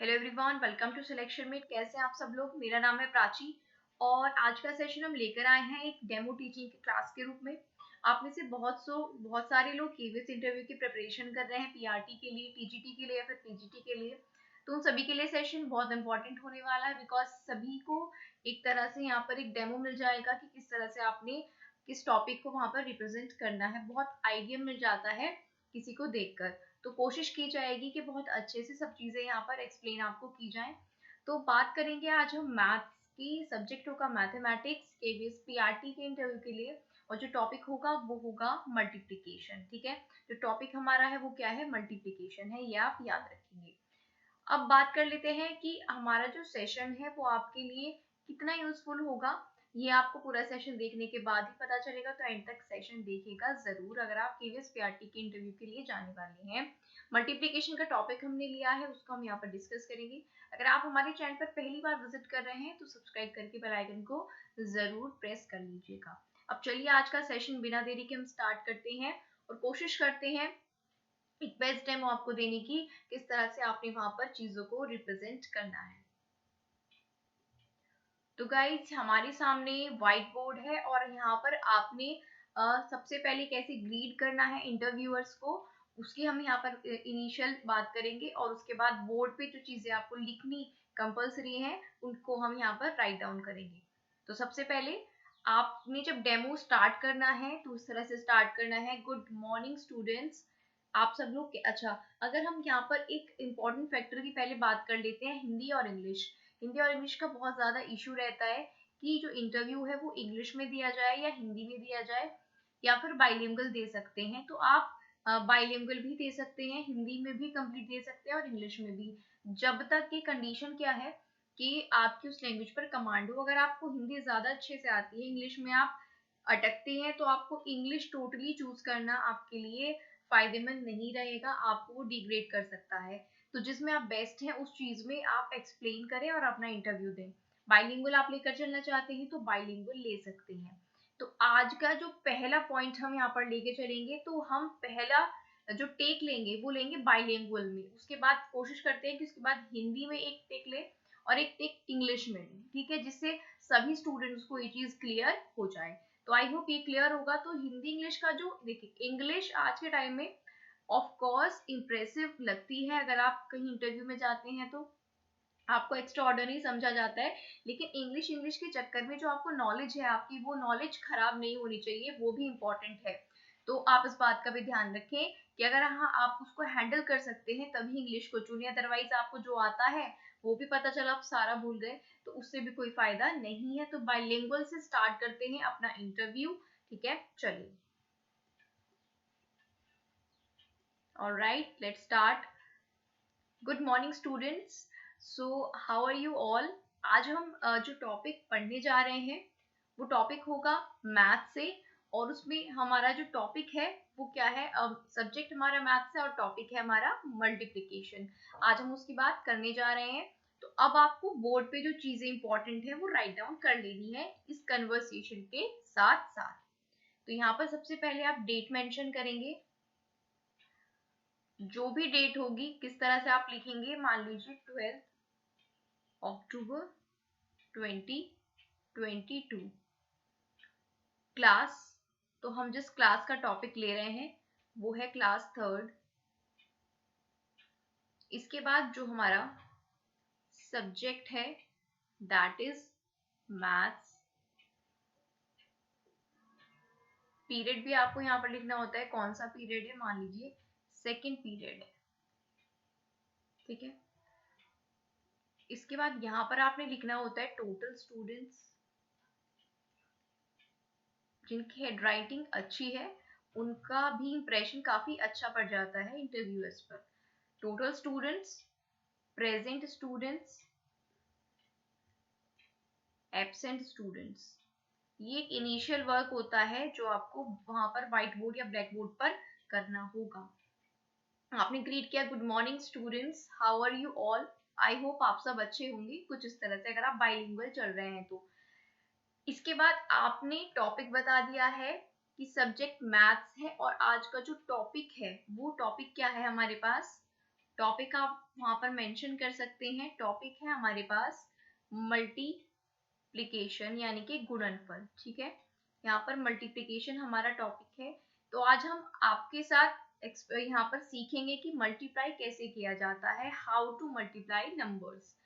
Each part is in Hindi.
Hello everyone, welcome to selection mate. कैसे हैं आप सब लोग? मेरा नाम है प्राची और आज का सेशन हम लेकर आए हैं एक डेमो टीचिंग की क्लास के रूप में। आप में से बहुत सारे लोग केवीएस इंटरव्यू की प्रिपरेशन कर रहे हैं, पीआरटी के लिए, टीजीटी के लिए या फिर पीजीटी के लिए। तो उन सभी के लिए सेशन बहुत इंपॉर्टेंट होने वाला है, बिकॉज सभी को एक तरह से यहाँ पर एक डेमो मिल जाएगा कि किस तरह से आपने किस टॉपिक को वहाँ पर रिप्रेजेंट करना है। बहुत आइडिया मिल जाता है किसी को देखकर। तो कोशिश की जाएगी कि बहुत अच्छे से सब चीज़ें यहाँ पर एक्सप्लेन आपको की जाएं। तो बात करेंगे आज हम मैथ्स की, सब्जेक्ट होगा मैथमेटिक्स केवीएस पीआरटी के इंटरव्यू के लिए, और जो टॉपिक होगा वो होगा मल्टीप्लिकेशन। ठीक है, जो टॉपिक हमारा है वो क्या है? मल्टीप्लिकेशन है, ये आप याद रखेंगे। अब बात कर लेते हैं कि हमारा जो सेशन है वो आपके लिए कितना यूजफुल होगा। ये आपको पूरा सेशन देखने के बाद ही पता चलेगा, तो एंड तक सेशन देखिएगा जरूर अगर आप केवीएस पीआरटी के इंटरव्यू के लिए जाने वाले हैं। मल्टीप्लिकेशन का टॉपिक हमने लिया है, उसको हम यहाँ पर डिस्कस करेंगे। अगर आप हमारे चैनल पर पहली बार विजिट कर रहे हैं तो सब्सक्राइब करके बेल आइकन को जरूर प्रेस कर लीजिएगा। अब चलिए आज का सेशन बिना देरी के हम स्टार्ट करते हैं और कोशिश करते हैं एक बेस्ट डेमो आपको देने की, किस तरह से आपने वहां पर चीजों को रिप्रेजेंट करना है। तो गाइज हमारे सामने व्हाइट बोर्ड है और यहाँ पर आपने सबसे पहले कैसे ग्रीड करना है इंटरव्यूअर्स को, उसकी हम यहाँ पर इनिशियल बात करेंगे, और उसके बाद बोर्ड पे जो चीजें आपको लिखनी कंपल्सरी है उनको हम यहाँ पर राइट डाउन करेंगे। तो सबसे पहले आपने जब डेमो स्टार्ट करना है तो उस तरह से स्टार्ट करना है, गुड मॉर्निंग स्टूडेंट्स। आप सब लोग अच्छा, अगर हम यहाँ पर एक इम्पॉर्टेंट फैक्टर की पहले बात कर लेते हैं, हिंदी और इंग्लिश। हिंदी और इंग्लिश का बहुत ज़्यादा इशू रहता है कि जो इंटरव्यू है वो इंग्लिश में दिया जाए या हिंदी में दिया जाए, या फिर बाइलिंगुअल दे सकते हैं। तो आप बाइलिंगुअल भी दे सकते हैं, हिंदी में भी कंप्लीट दे सकते हैं और इंग्लिश में भी, जब तक कि कंडीशन क्या है कि आपकी उस लैंग्वेज पर कमांड हो। अगर आपको हिंदी ज़्यादा अच्छे से आती है, इंग्लिश में आप अटकते हैं, तो आपको इंग्लिश टोटली चूज करना आपके लिए फायदेमंद नहीं रहेगा, आपको वो डिग्रेड कर सकता है। तो जिसमें आप बेस्ट हैं उस चीज में आप एक्सप्लेन करें और अपना इंटरव्यू दें। बाइलिंगुअल आप लेकर चलना चाहते हैं तो बाइलिंगुअल ले सकते हैं। तो आज का जो पहला पॉइंट हम यहाँ पर लेके चलेंगे, तो हम पहला जो टेक लेंगे वो लेंगे बाइलिंगुअल में, उसके बाद कोशिश करते हैं कि उसके बाद हिंदी में एक टेक ले और एक टेक इंग्लिश में लें। ठीक है, जिससे सभी स्टूडेंट्स को ये चीज क्लियर हो जाए। तो आई होप ये क्लियर होगा। तो हिंदी इंग्लिश का जो देखिए, इंग्लिश आज के टाइम में ऑफ कोर्स इम्प्रेसिव लगती है, अगर आप कहीं इंटरव्यू में जाते हैं तो आपको एक्स्ट्रा ऑर्डिनरी समझा जाता है, लेकिन इंग्लिश के चक्कर में जो आपको नॉलेज है आपकी, वो नॉलेज खराब नहीं होनी चाहिए, वो भी इम्पोर्टेंट है। तो आप इस बात का भी ध्यान रखें कि अगर हाँ आप उसको हैंडल कर सकते हैं तभी इंग्लिश को चुनिए, अदरवाइज आपको जो आता है वो भी पता चला आप सारा भूल गए तो उससे भी कोई फायदा नहीं है। तो बाइलिंगुअल से स्टार्ट करते हैं अपना इंटरव्यू। ठीक है, चलिए। Alright, let's start. Good morning students. So how are you all? आज हम जो टॉपिक पढ़ने जा रहे हैं वो टॉपिक होगा मैथ से, और उसमें हमारा जो टॉपिक है वो क्या है? सब्जेक्ट हमारा मैथ से और टॉपिक है हमारा मल्टीप्लिकेशन। आज हम उसकी बात करने जा रहे हैं। तो अब आपको बोर्ड पे जो चीजें इंपॉर्टेंट है वो राइट डाउन कर लेनी है इस कन्वर्सेशन के साथ साथ। तो यहाँ पर सबसे पहले आप डेट मेंशन करेंगे, जो भी डेट होगी किस तरह से आप लिखेंगे, मान लीजिए 12 अक्टूबर 2022। क्लास, तो हम जिस क्लास का टॉपिक ले रहे हैं वो है क्लास थर्ड। इसके बाद जो हमारा सब्जेक्ट है दैट इज मैथ्स। पीरियड भी आपको यहाँ पर लिखना होता है, कौन सा पीरियड है, मान लीजिए सेकेंड पीरियड है। ठीक है, इसके बाद यहाँ पर आपने लिखना होता है टोटल स्टूडेंट्स। जिनकी हैंडराइटिंग अच्छी है उनका भी इंप्रेशन काफी अच्छा पड़ जाता है इंटरव्यूअर्स पर। Total students, present students, absent students. ये एक इनिशियल वर्क होता है जो आपको वहां पर व्हाइट बोर्ड या ब्लैक बोर्ड पर करना होगा। आपने ग्रीट किया, good morning students, how are you all. I hope आप सब अच्छे होंगे, कुछ इस तरह से अगर आप बाइलिंगुअल चल रहे हैं तो। इसके बाद आपने टॉपिक बता दिया है कि सब्जेक्ट मैथ्स है, और आज का जो टॉपिक है वो टॉपिक क्या है हमारे पास? टॉपिक आप वहां पर मेंशन कर सकते हैं। टॉपिक है हमारे पास मल्टीप्लिकेशन यानी कि गुणनफल, ठीक है। यहाँ पर मल्टीप्लिकेशन हमारा टॉपिक है। तो आज हम आपके साथ यहाँ पर सीखेंगे कि मल्टीप्लाई कैसे किया जाता है, हाउ टू मल्टीप्लाई नंबर्स।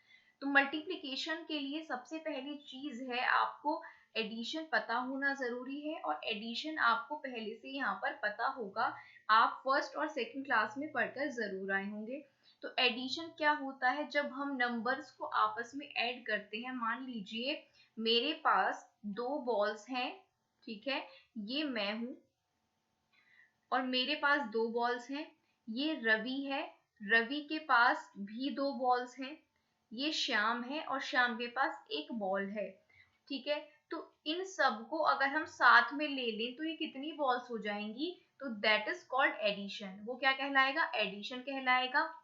तो मल्टीप्लिकेशन के लिए सबसे पहली चीज है आपको एडिशन पता होना जरूरी है, और एडिशन आपको पहले से यहाँ पर पता होगा, आप फर्स्ट और सेकंड क्लास में पढ़कर जरूर आए होंगे। तो एडिशन क्या होता है, जब हम नंबर्स को आपस में ऐड करते हैं। मान लीजिए मेरे पास 2 बॉल्स हैं, ठीक है, ये मैं हूं, और मेरे पास 2 बॉल्स हैं, ये रवि है, रवि के पास भी 2 बॉल्स हैं, ये श्याम है और श्याम के पास एक बॉल है, ठीक है। तो इन सब को अगर हम साथ में ले लें तो ये कितनी बॉल्स हो जाएंगी, तो दैट इज कॉल्ड एडिशन। वो क्या कहलाएगा, एडिशन कहलाएगा।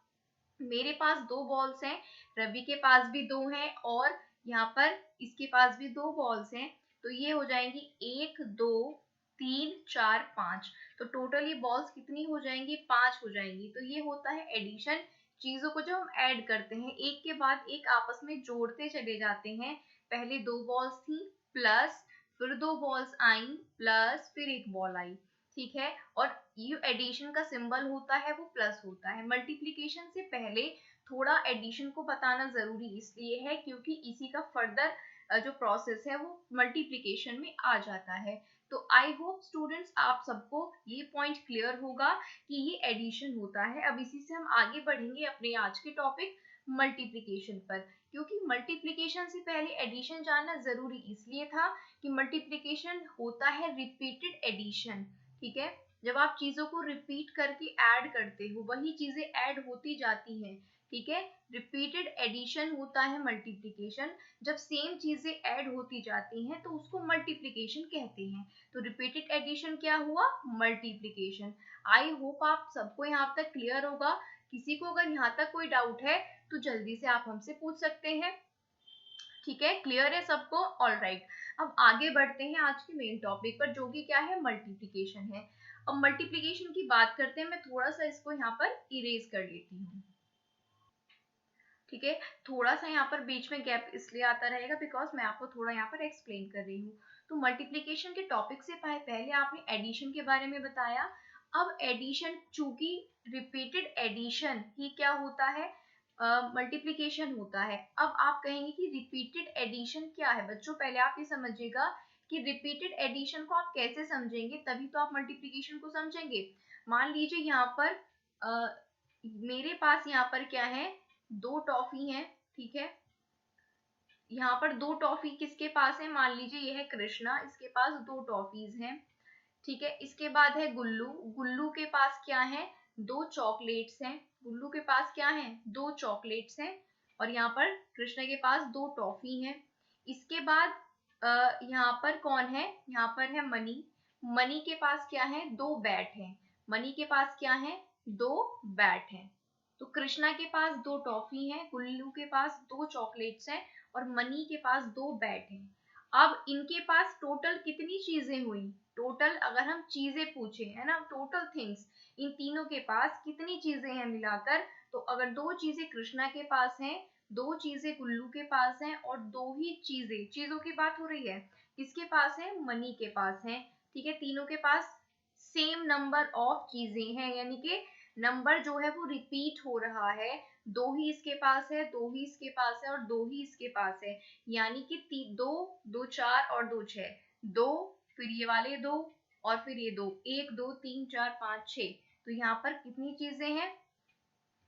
मेरे पास 2 बॉल्स हैं, रवि के पास भी 2 हैं, और यहाँ पर इसके पास भी 2 बॉल्स हैं, तो ये हो जाएंगी 1 2 3 4 5। तो टोटल ये बॉल्स कितनी हो जाएंगी, 5 हो जाएंगी। तो ये होता है एडिशन। चीजों को जब हम ऐड करते हैं, एक के बाद एक आपस में जोड़ते चले जाते हैं। पहले 2 बॉल्स थी, प्लस फिर 2 बॉल्स आई, प्लस फिर एक बॉल आई, ठीक है। और ये एडिशन का सिंबल होता है वो प्लस होता है। मल्टीप्लिकेशन से पहले थोड़ा एडिशन को बताना जरूरी इसलिए है क्योंकि इसी का फर्दर जो प्रोसेस है वो मल्टीप्लिकेशन में आ जाता है। तो आई होप स्टूडेंट्स आप सबको ये पॉइंट क्लियर होगा कि ये एडिशन होता है। अब इसी से हम आगे बढ़ेंगे अपने आज के टॉपिक मल्टीप्लिकेशन पर, क्योंकि मल्टीप्लिकेशन से पहले एडिशन जानना जरूरी इसलिए था कि मल्टीप्लिकेशन होता है रिपीटेड एडिशन, ठीक है। जब आप चीजों को रिपीट करके ऐड करते हो, वही चीजें ऐड होती जाती हैं, ठीक है। रिपीटेड एडिशन होता है मल्टीप्लिकेशन। जब सेम चीजें ऐड होती जाती हैं तो उसको मल्टीप्लिकेशन कहते हैं। तो रिपीटेड एडिशन क्या हुआ, मल्टीप्लिकेशन। आई होप आप सबको यहाँ तक क्लियर होगा। किसी को अगर यहाँ तक कोई डाउट है तो जल्दी से आप हमसे पूछ सकते हैं, ठीक है। क्लियर है सबको, ऑल राइट। अब आगे बढ़ते हैं आज के मेन टॉपिक पर, जो कि क्या है, मल्टीप्लिकेशन है। अब मल्टीप्लिकेशन की बात करते हैं, मैं थोड़ा सा इसको यहाँ पर इरेज कर लेती हूँ, ठीक है। थोड़ा सा यहाँ पर बीच में गैप इसलिए आता रहेगा बिकॉज मैं आपको थोड़ा यहाँ पर एक्सप्लेन कर रही हूँ। तो मल्टीप्लिकेशन के टॉपिक से पहले आपने एडिशन के बारे में बताया। अब एडिशन, चूंकि रिपीटेड एडिशन ही क्या होता है, मल्टीप्लिकेशन होता है। अब आप कहेंगे कि रिपीटेड एडिशन क्या है। बच्चों पहले आप ये समझिएगा कि रिपीटेड एडिशन को आप कैसे समझेंगे, तभी तो आप मल्टीप्लिकेशन को समझेंगे। मान लीजिए यहाँ पर मेरे पास यहाँ पर क्या है, 2 टॉफी हैं, ठीक है। यहाँ पर 2 टॉफी किसके पास है, मान लीजिए ये है कृष्णा, इसके पास 2 टॉफीज हैं, ठीक है। इसके बाद है गुल्लू, गुल्लू के पास क्या है, 2 चॉकलेट्स हैं। गुल्लू के पास क्या है, 2 चॉकलेट्स हैं, और यहाँ पर कृष्णा के पास 2 टॉफी हैं। इसके बाद यहाँ पर कौन है, यहाँ पर है मनी, मनी के पास क्या है, 2 बैट हैं। मनी के पास क्या है, 2 बैट हैं। तो कृष्णा के पास 2 टॉफी हैं, गुल्लू के पास 2 चॉकलेट्स हैं, और मनी के पास 2 बैट हैं। अब इनके पास टोटल कितनी चीजें हुई, टोटल अगर हम चीजें पूछे, है ना, टोटल थिंग्स, इन तीनों के पास कितनी चीजें हैं मिलाकर, तो अगर 2 चीजें कृष्णा के पास हैं, 2 चीजें गुल्लू के पास हैं, और 2 ही चीजें, चीजों की बात हो रही है, किसके पास है, मनी के पास है, ठीक है। तीनों के पास सेम नंबर ऑफ चीजें हैं, यानी कि नंबर जो है वो रिपीट हो रहा है। 2 ही इसके पास है, 2 ही इसके पास है, और 2 ही इसके पास है, यानी कि 2 2 4 और 2 6, 2 फिर ये वाले 2 और फिर ये 2, 1 2 3 4 5 6। तो यहाँ पर कितनी चीजें हैं,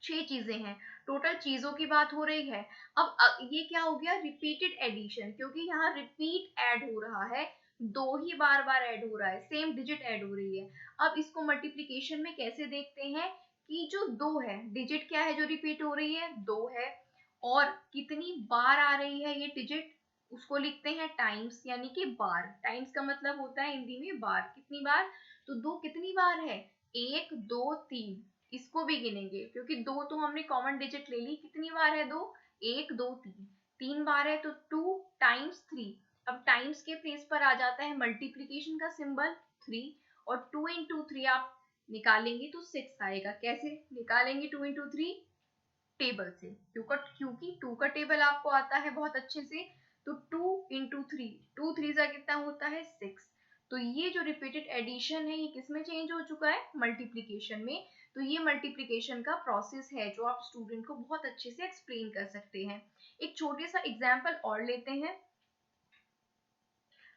6 चीजें हैं। टोटल चीजों की बात हो रही है। अब ये क्या हो गया, रिपीटेड एडिशन, क्योंकि यहाँ रिपीट ऐड हो रहा है, 2 ही बार बार ऐड हो रहा है, सेम डिजिट ऐड हो रही है। अब इसको मल्टीप्लिकेशन में कैसे देखते हैं कि जो 2 है, डिजिट क्या है जो रिपीट हो रही है, 2 है, और कितनी बार आ रही है ये डिजिट, उसको लिखते हैं टाइम्स, यानी कि बार। टाइम्स का मतलब होता है हिंदी में बार, कितनी बार। तो 2 कितनी बार है, 1 2 3, इसको भी गिनेंगे क्योंकि 2 तो हमने कॉमन डिजिट ले ली। कितनी बार है 2, 1 2 3, 3 बार है, तो 2 टाइम्स 3। अब टाइम्स के प्लेस पर आ जाता है मल्टीप्लिकेशन का सिंबल 3, और 2 into 3 आप निकालेंगे तो 6 आएगा। कैसे निकालेंगे 2 into 3, टेबल से, क्योंकि 2 का टेबल आपको आता है बहुत अच्छे से, तो 2 इंटू 3, 2 3 का कितना होता है 6। तो ये जो रिपीटेड एडिशन है ये किस में चेंज हो चुका है, मल्टीप्लीकेशन में। तो ये मल्टीप्लीकेशन का प्रोसेस है जो आप स्टूडेंट को बहुत अच्छे से एक्सप्लेन कर सकते हैं। एक छोटे सा एग्जाम्पल और लेते हैं।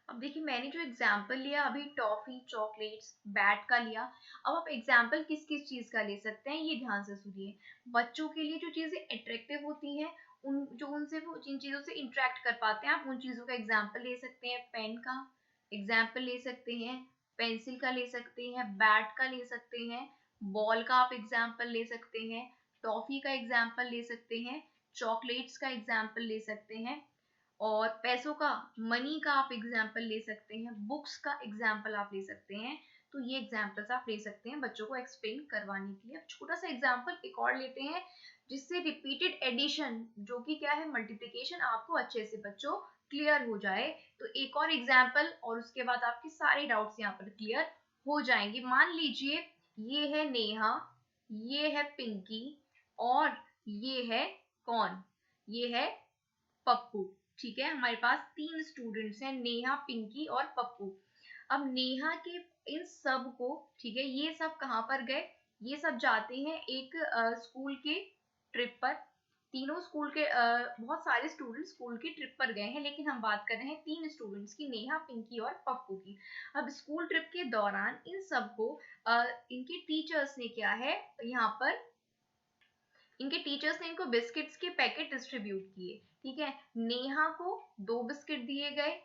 अब देखिए मैंने जो एग्जाम्पल लिया अभी टॉफी, चॉकलेट्स, बैट का लिया। अब आप एग्जाम्पल किस किस चीज का ले सकते हैं ये ध्यान से सुनिए। बच्चों के लिए जो चीजें अट्रैक्टिव होती हैं, उनसे वो जिन चीजों से इंटरेक्ट कर पाते हैं, आप उन चीजों का एग्जाम्पल ले सकते हैं। पेन का एग्जाम्पल ले सकते हैं, पेंसिल का ले सकते हैं, बैट का ले सकते हैं, बॉल का आप एग्जाम्पल ले सकते हैं, टॉफी का एग्जाम्पल ले सकते हैं, चॉकलेट्स का एग्जाम्पल ले सकते हैं, और पैसों का, मनी का आप एग्जाम्पल ले सकते हैं, बुक्स का एग्जाम्पल आप ले सकते हैं। तो ये एग्जाम्पल्स आप ले सकते हैं बच्चों को एक्सप्लेन करवाने के लिए। अब छोटा सा एग्जाम्पल एक और लेते हैं जिससे रिपीटेड एडिशन जो कि क्या है मल्टीप्लिकेशन आपको अच्छे से बच्चों क्लियर हो जाए। तो एक और एग्जाम्पल और उसके बाद आपके सारे डाउट्स यहाँ पर क्लियर हो जाएंगे। मान लीजिए ये है नेहा, ये है पिंकी, और ये है कौन, ये है पप्पू। ठीक है, हमारे पास 3 स्टूडेंट्स हैं, नेहा, पिंकी और पप्पू। अब नेहा के इन सब को, ठीक है, ये सब कहाँ पर गए, ये सब जाते हैं एक स्कूल के ट्रिप पर। तीनों स्कूल के बहुत सारे स्टूडेंट्स स्कूल की ट्रिप पर गए हैं, लेकिन हम बात कर रहे हैं 3 स्टूडेंट्स की, नेहा, पिंकी और पप्पू की। अब स्कूल ट्रिप के दौरान इन सबको इनके टीचर्स ने क्या है, यहाँ पर इनके टीचर्स ने इनको बिस्किट्स के पैकेट डिस्ट्रीब्यूट किए। ठीक है, नेहा को 2 बिस्किट दिए गए,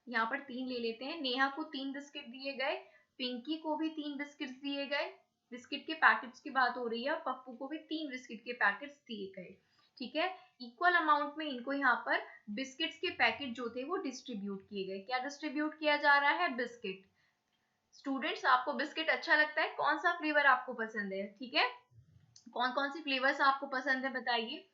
यहाँ पर 3 ले लेते हैं। नेहा को 3 बिस्किट दिए गए, पिंकी को भी 3 बिस्किट दिए गए, बिस्किट के पैकेट्स की बात हो रही है, पप्पू को भी 3 बिस्किट के पैकेट्स दिए गए। ठीक है, इक्वल अमाउंट में इनको यहाँ पर बिस्किट्स के पैकेट जो थे वो डिस्ट्रीब्यूट किए गए। क्या डिस्ट्रीब्यूट किया जा रहा है, बिस्किट। स्टूडेंट्स आपको बिस्किट अच्छा लगता है, कौन सा फ्लेवर आपको पसंद है, ठीक है, कौन कौन सी फ्लेवर्स आपको पसंद है बताइए।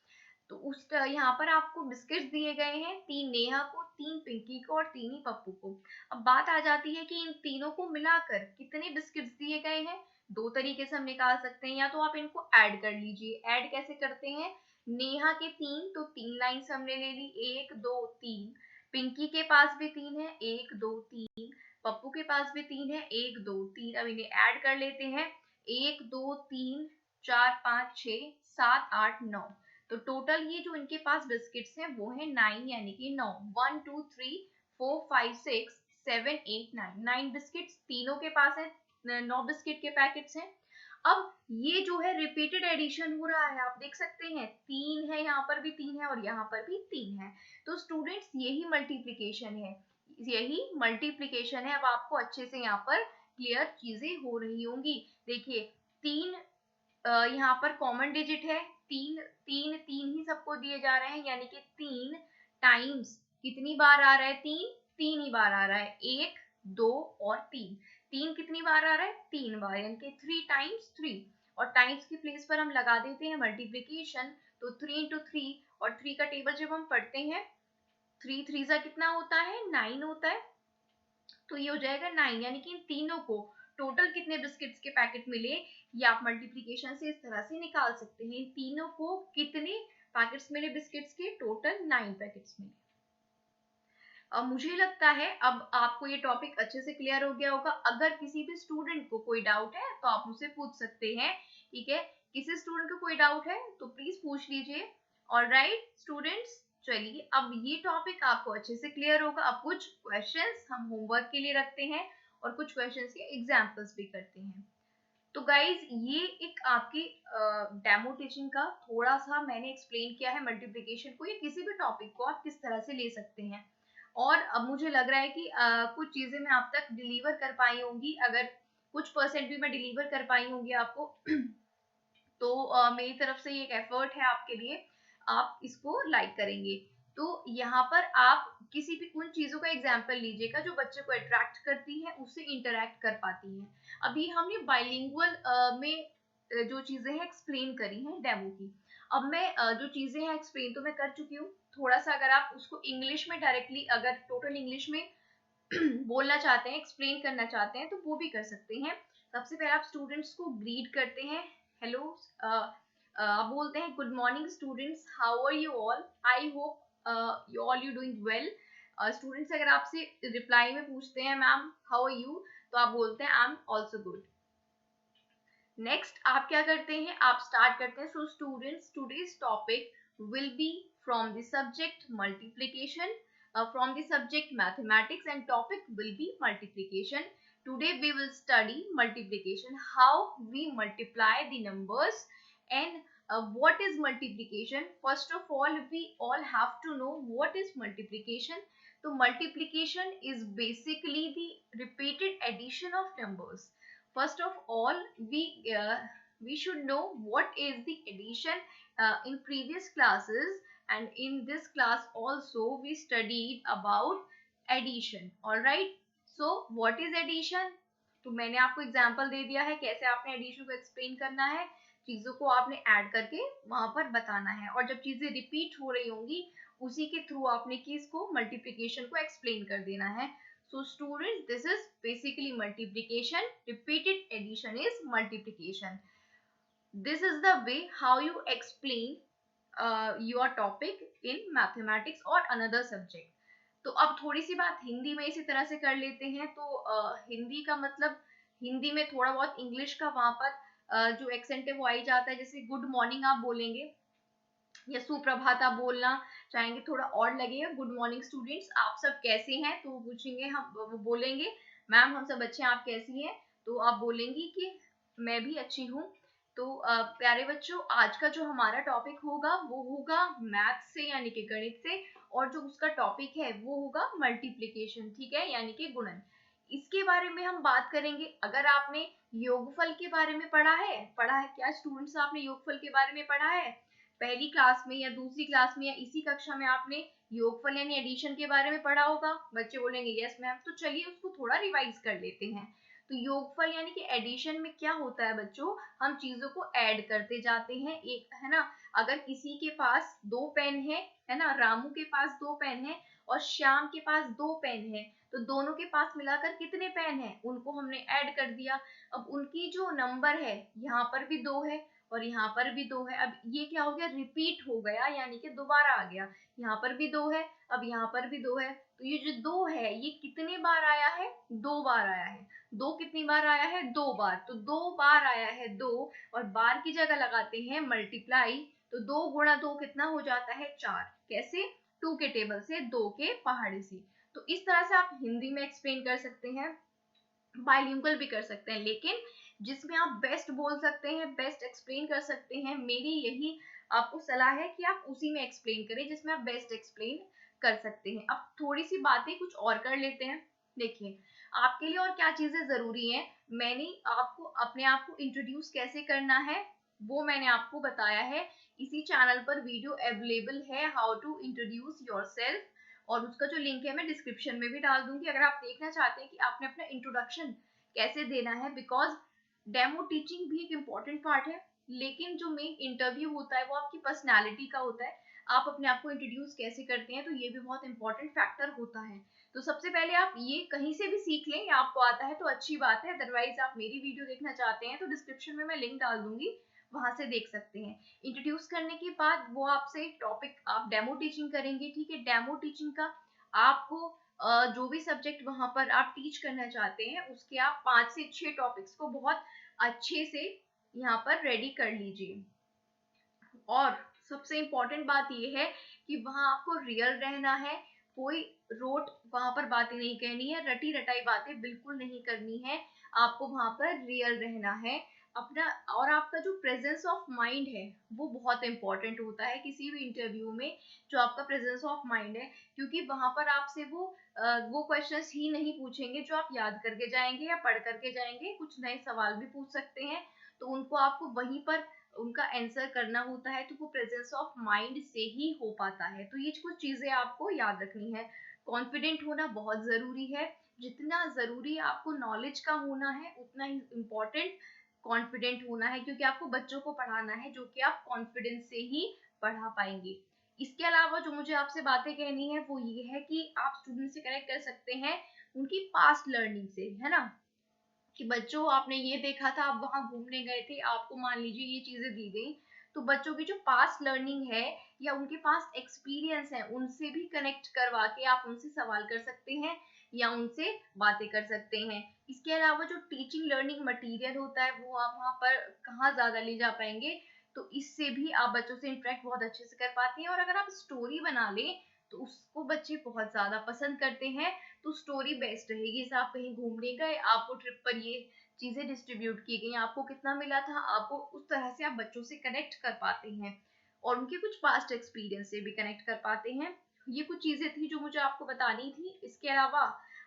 तो उस यहाँ पर आपको बिस्किट्स दिए गए हैं, 3 नेहा को, 3 पिंकी को और 3 ही पप्पू को। अब बात आ जाती है कि इन तीनों को मिलाकर कितने बिस्किट्स दिए गए हैं। 2 तरीके से हम निकाल सकते हैं, या तो आप इनको ऐड कर लीजिए। ऐड कैसे करते हैं, नेहा के 3 तो 3 लाइन्स हमने ले ली, 1 2 3। पिंकी के पास भी 3 है, 1 2 3। पप्पू के पास भी 3 है, 1 2 3। अब इन्हें ऐड कर लेते हैं, 1 2 3 4 5 6 7 8 9। तो टोटल ये जो इनके पास बिस्किट्स हैं वो है 9, यानी कि 9, 1 2 3 4 5 6 7 8 9, 9 बिस्किट्स तीनों के पास है, 9 बिस्किट के पैकेट्स हैं। अब ये जो है रिपीटेड एडिशन हो रहा है, आप देख सकते हैं 3 है, यहाँ पर भी 3 है और यहाँ पर भी 3 है। तो स्टूडेंट्स यही मल्टीप्लीकेशन है, यही मल्टीप्लीकेशन है। अब आपको अच्छे से यहाँ पर क्लियर चीजें हो रही होंगी। देखिए 3 यहाँ पर कॉमन डिजिट है, 3 3 3 ही सबको दिए जा रहे हैं, यानी कि 3 टाइम्स कितनी बार आ रहा है, 3 3 ही बार आ रहा है, 1 2 और 3। 3 कितनी बार आ रहा है, 3 बार, यानी कि 3 टाइम्स 3। और टाइम्स की प्लेस पर हम लगा देते हैं मल्टीप्लीकेशन, तो 3 इंटू 3, और 3 का टेबल जब हम पढ़ते हैं 3 3 सा कितना होता है, 9 होता है। तो ये हो जाएगा 9, यानी कि इन तीनों को टोटल कितने बिस्किट्स के पैकेट मिले, ये आप मल्टीप्लीकेशन से इस तरह से निकाल सकते हैं। इन तीनों को कितने पैकेट्स मिले बिस्किट्स के, टोटल 9 पैकेट्स मिले। अब मुझे लगता है अब आपको ये टॉपिक अच्छे से क्लियर हो गया होगा। अगर किसी भी स्टूडेंट को कोई डाउट है तो आप मुझसे पूछ सकते हैं, ठीक है, किसी स्टूडेंट को कोई डाउट है तो प्लीज पूछ लीजिए। ऑलराइट स्टूडेंट्स, चलिए अब ये टॉपिक आपको अच्छे से क्लियर होगा। अब कुछ क्वेश्चंस हम होमवर्क के लिए रखते हैं और कुछ क्वेश्चंस के एग्जांपल्स भी करते हैं। तो गाइज ये एक आपकी डेमो टीचिंग का थोड़ा सा मैंने एक्सप्लेन किया है मल्टीप्लिकेशन को, या किसी भी टॉपिक को आप किस तरह से ले सकते हैं। और अब मुझे लग रहा है कि कुछ चीजें मैं आप तक डिलीवर कर पाई होंगी, अगर कुछ परसेंट भी मैं डिलीवर कर पाई होंगी आपको तो मेरी तरफ से ये एक एफर्ट है आपके लिए, आप इसको लाइक करेंगे। तो यहाँ पर आप किसी भी उन चीजों का एग्जाम्पल लीजिएगा जो बच्चे को अट्रैक्ट करती है, उससे इंटरेक्ट कर पाती हैं। अभी हमने बाइलिंगुअल में जो चीजें हैं एक्सप्लेन करी हैं डेमो की। अब मैं जो चीजें हैं एक्सप्लेन तो मैं कर चुकी हूँ, थोड़ा सा अगर आप उसको इंग्लिश में डायरेक्टली अगर टोटल इंग्लिश में बोलना चाहते हैं, एक्सप्लेन करना चाहते हैं तो वो भी कर सकते हैं। सबसे पहले आप स्टूडेंट्स को ग्रीट करते हैं, हेलो आप बोलते हैं good morning students, how are you all, I hope you doing well. Students अगर आपसे रिप्लाई में पूछते हैं मैम हाउ आर यू, तो आप बोलते हैं I am also good. Next आप क्या करते हैं, आप स्टार्ट करते हैं। So students, today's topic will be from the subject multiplication, from the subject mathematics, and topic will be multiplication. Today we will study multiplication, how we multiply the numbers, and what is multiplication. First of all, we all have to know what is multiplication. So multiplication is basically the repeated addition of numbers. First of all, we should know what is the addition. In previous classes and in this class also we studied about addition. All right, so what is addition? तो मैंने आपको एग्जांपल दे दिया है कैसे आपने एडिशन को एक्सप्लेन करना है, चीजों को आपने ऐड करके वहां पर बताना है, और जब चीजें रिपीट हो रही होंगी उसी के थ्रू आपने किस को मल्टीप्लिकेशन को एक्सप्लेन कर देना है. So students, this is basically multiplication. Repeated addition is multiplication. This is the way how you explain your topic in mathematics or another subject. तो अब थोड़ी सी बात हिंदी में इसी तरह से कर लेते हैं. तो हिंदी का मतलब, हिंदी में थोड़ा बहुत इंग्लिश का वहां पर जो एक्सेंट है वो आई जाता है. जैसे गुड मॉर्निंग आप बोलेंगे या सुप्रभात आप बोलना चाहेंगे, थोड़ा और लगेगा. गुड मॉर्निंग स्टूडेंट्स, आप सब कैसे हैं, तो वो पूछेंगे, हम वो बोलेंगे मैम हम सब अच्छे हैं, आप कैसी हैं, तो आप बोलेंगी कि मैं भी अच्छी हूँ. तो प्यारे बच्चों, आज का जो हमारा टॉपिक होगा वो होगा मैथ से यानी कि गणित से, और जो उसका टॉपिक है वो होगा मल्टीप्लिकेशन. ठीक है, यानी कि गुणन. इसके बारे में हम बात करेंगे. अगर आपने योगफल के बारे में पढ़ा है क्या स्टूडेंट्स, आपने योगफल के बारे में पढ़ा है पहली क्लास में या दूसरी क्लास में या इसी कक्षा में आपने योगफल यानी एडिशन के बारे में पढ़ा होगा. बच्चे बोलेंगे यस मैम. तो चलिए उसको थोड़ा रिवाइज कर लेते हैं. तो योगफल यानी कि एडिशन में क्या होता है बच्चों, हम चीजों को ऐड करते जाते हैं, एक है ना. अगर किसी के पास 2 पेन है ना, रामू के पास 2 पेन है और श्याम के पास 2 पेन है, तो दोनों के पास मिलाकर कितने पेन है, उनको हमने ऐड कर दिया. अब उनकी जो नंबर है यहाँ पर भी 2 है और यहाँ पर भी 2 है. अब ये क्या हो गया, रिपीट हो गया, यानी कि दोबारा आ गया. यहाँ पर भी 2 है, अब यहाँ पर भी 2 है. तो ये जो 2 है ये कितने बार आया है, 2 बार आया है. 2 कितनी बार आया है, 2 बार. तो 2 बार आया है 2, और बार की जगह लगाते हैं मल्टीप्लाई. तो 2 गुणा 2 कितना हो जाता है, 4. कैसे, 2 के टेबल से, 2 के पहाड़े से. तो इस तरह से आप हिंदी में एक्सप्लेन कर सकते हैं, बाइलिंगुअल भी कर सकते हैं, लेकिन जिसमें आप बेस्ट बोल सकते हैं, बेस्ट एक्सप्लेन कर सकते हैं, मेरी यही आपको सलाह है कि आप उसी में एक्सप्लेन करें जिसमें आप बेस्ट एक्सप्लेन कर सकते हैं. अब थोड़ी सी बातें कुछ और कर लेते हैं. देखिए, आपके लिए और क्या चीजें जरूरी हैं, मैंने आपको अपने आप को इंट्रोड्यूस कैसे करना है वो मैंने आपको बताया है. इसी चैनल पर वीडियो अवेलेबल है, हाउ टू इंट्रोड्यूस योरसेल्फ, और उसका जो लिंक है मैं डिस्क्रिप्शन में भी डाल दूंगी अगर आप देखना चाहते हैं कि आपने अपना इंट्रोडक्शन कैसे देना है. बिकॉज डेमो टीचिंग भी एक इम्पॉर्टेंट पार्ट है, लेकिन जो मेन इंटरव्यू होता है वो आपकी पर्सनैलिटी का होता है, आप अपने आप को इंट्रोड्यूस कैसे करते हैं, तो ये भी बहुत इंपॉर्टेंट फैक्टर होता है. तो सबसे पहले आप ये कहीं से भी सीख लें, या आपको आता है तो अच्छी बात है, अदरवाइज आप मेरी वीडियो देखना चाहते हैं तो डिस्क्रिप्शन में मैं लिंक डाल दूंगी, वहां से देख सकते हैं. इंट्रोड्यूस करने के बाद वो आपसे टॉपिक आप डेमो टीचिंग करेंगे. ठीक है, डेमो टीचिंग का आपको जो भी सब्जेक्ट वहां पर आप टीच करना चाहते हैं उसके आप 5 से 6 टॉपिक्स को बहुत अच्छे से यहाँ पर रेडी कर लीजिए. और सबसे इम्पोर्टेंट बात यह है कि वहां आपको रियल रहना है, कोई रोट वहां पर बातें नहीं कहनी है, रटी रटाई बातें बिल्कुल नहीं करनी है, आपको वहां पर रियल रहना है अपना. और आपका जो प्रेजेंस ऑफ माइंड है वो बहुत इंपॉर्टेंट होता है किसी भी इंटरव्यू में, जो आपका प्रेजेंस ऑफ माइंड है, क्योंकि वहां पर आपसे वो क्वेश्चंस ही नहीं पूछेंगे जो आप याद करके जाएंगे या पढ़ करके जाएंगे, कुछ नए सवाल भी पूछ सकते हैं, तो उनको आपको वहीं पर उनका आंसर करना होता है. तो वो प्रेजेंस ऑफ माइंड से ही हो पाता है. तो ये कुछ चीजें आपको याद रखनी है. कॉन्फिडेंट होना बहुत जरूरी है, जितना जरूरी आपको नॉलेज का होना है उतना ही इम्पोर्टेंट कॉन्फिडेंट होना है, क्योंकि आपको बच्चों को पढ़ाना है जो कि आप कॉन्फिडेंस से ही पढ़ा पाएंगे. इसके अलावा जो मुझे आपसे बातें कहनी है वो ये है कि आप स्टूडेंट से कनेक्ट कर सकते हैं उनकी पास्ट लर्निंग से, है ना, कि बच्चों आपने ये देखा था, आप वहां घूमने गए थे, आपको मान लीजिए ये चीजें दी गई, तो बच्चों की जो पास्ट लर्निंग है या उनके पास एक्सपीरियंस है उनसे भी कनेक्ट करवा के आप उनसे सवाल कर सकते हैं या उनसे बातें कर सकते हैं। इसके अलावा जो टीचिंग लर्निंग मटेरियल होता है वो आप वहाँ पर कहाँ ज्यादा ले जा पाएंगे, तो इससे भी आप बच्चों से इंटरेक्ट बहुत अच्छे से कर पाते हैं। और अगर आप स्टोरी बना लें तो उसको बच्चे बहुत ज्यादा पसंद करते हैं, तो स्टोरी बेस्ट रहेगी। जैसे आप कहीं घूमने गए, आपको ट्रिप पर ये चीजें डिस्ट्रीब्यूट की गई, आपको कितना मिला था, आपको उस तरह से आप बच्चों से कनेक्ट कर पाते हैं और उनके कुछ पास्ट एक्सपीरियंस से भी कनेक्ट कर पाते हैं। ये कुछ चीजें थी जो मुझे आपको बतानी थी। इसके अलावा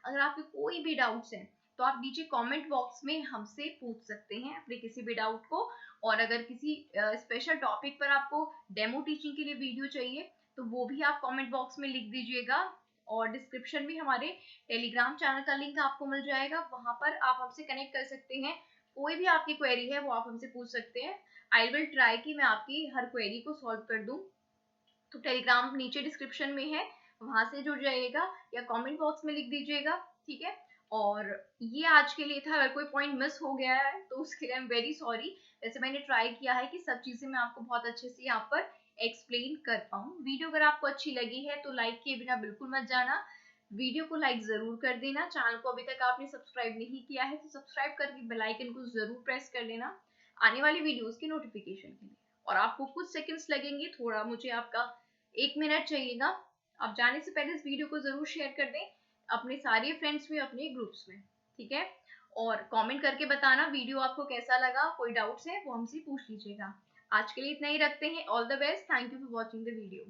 अगर आपके कोई भी डाउट्स हैं तो आप नीचे कमेंट बॉक्स में हमसे पूछ सकते हैं अपने किसी भी डाउट को। और अगर किसी स्पेशल टॉपिक पर आपको डेमो टीचिंग के लिए वीडियो चाहिए तो वो भी आप कमेंट बॉक्स में लिख दीजिएगा। और डिस्क्रिप्शन में हमारे टेलीग्राम चैनल का लिंक आपको मिल जाएगा, वहां पर आप हमसे कनेक्ट कर सकते हैं। कोई भी आपकी क्वेरी है वो आप हमसे पूछ सकते हैं। आई विल ट्राई कि मैं आपकी हर क्वेरी को सॉल्व कर दूं। तो टेलीग्राम नीचे डिस्क्रिप्शन में है, वहां से जुड़ जाइएगा या कमेंट बॉक्स में लिख दीजिएगा, ठीक है। और ये आज के लिए था। अगर कोई पॉइंट मिस हो गया है तो उसके लिए आई एम वेरी सॉरी। वैसे मैंने ट्राई किया है कि सब चीजें मैं आपको बहुत अच्छे से यहाँ पर एक्सप्लेन कर पाऊँ। वीडियो अगर आपको अच्छी लगी है तो लाइक किए बिना बिल्कुल मत जाना, वीडियो को लाइक जरूर कर देना। चैनल को अभी तक आपने सब्सक्राइब नहीं किया है तो सब्सक्राइब करके बेल आइकन को जरूर प्रेस कर लेना आने वाली वीडियोस की नोटिफिकेशन के लिए। और आपको कुछ सेकंड्स लगेंगे, थोड़ा मुझे आपका 1 मिनट चाहिएगा। आप जाने से पहले इस वीडियो को जरूर शेयर कर दें अपने सारे फ्रेंड्स में, अपने ग्रुप्स में, ठीक है। और कमेंट करके बताना वीडियो आपको कैसा लगा, कोई डाउट्स है वो हमसे पूछ लीजिएगा। आज के लिए इतना ही रखते हैं। All the best, thank you for watching the video.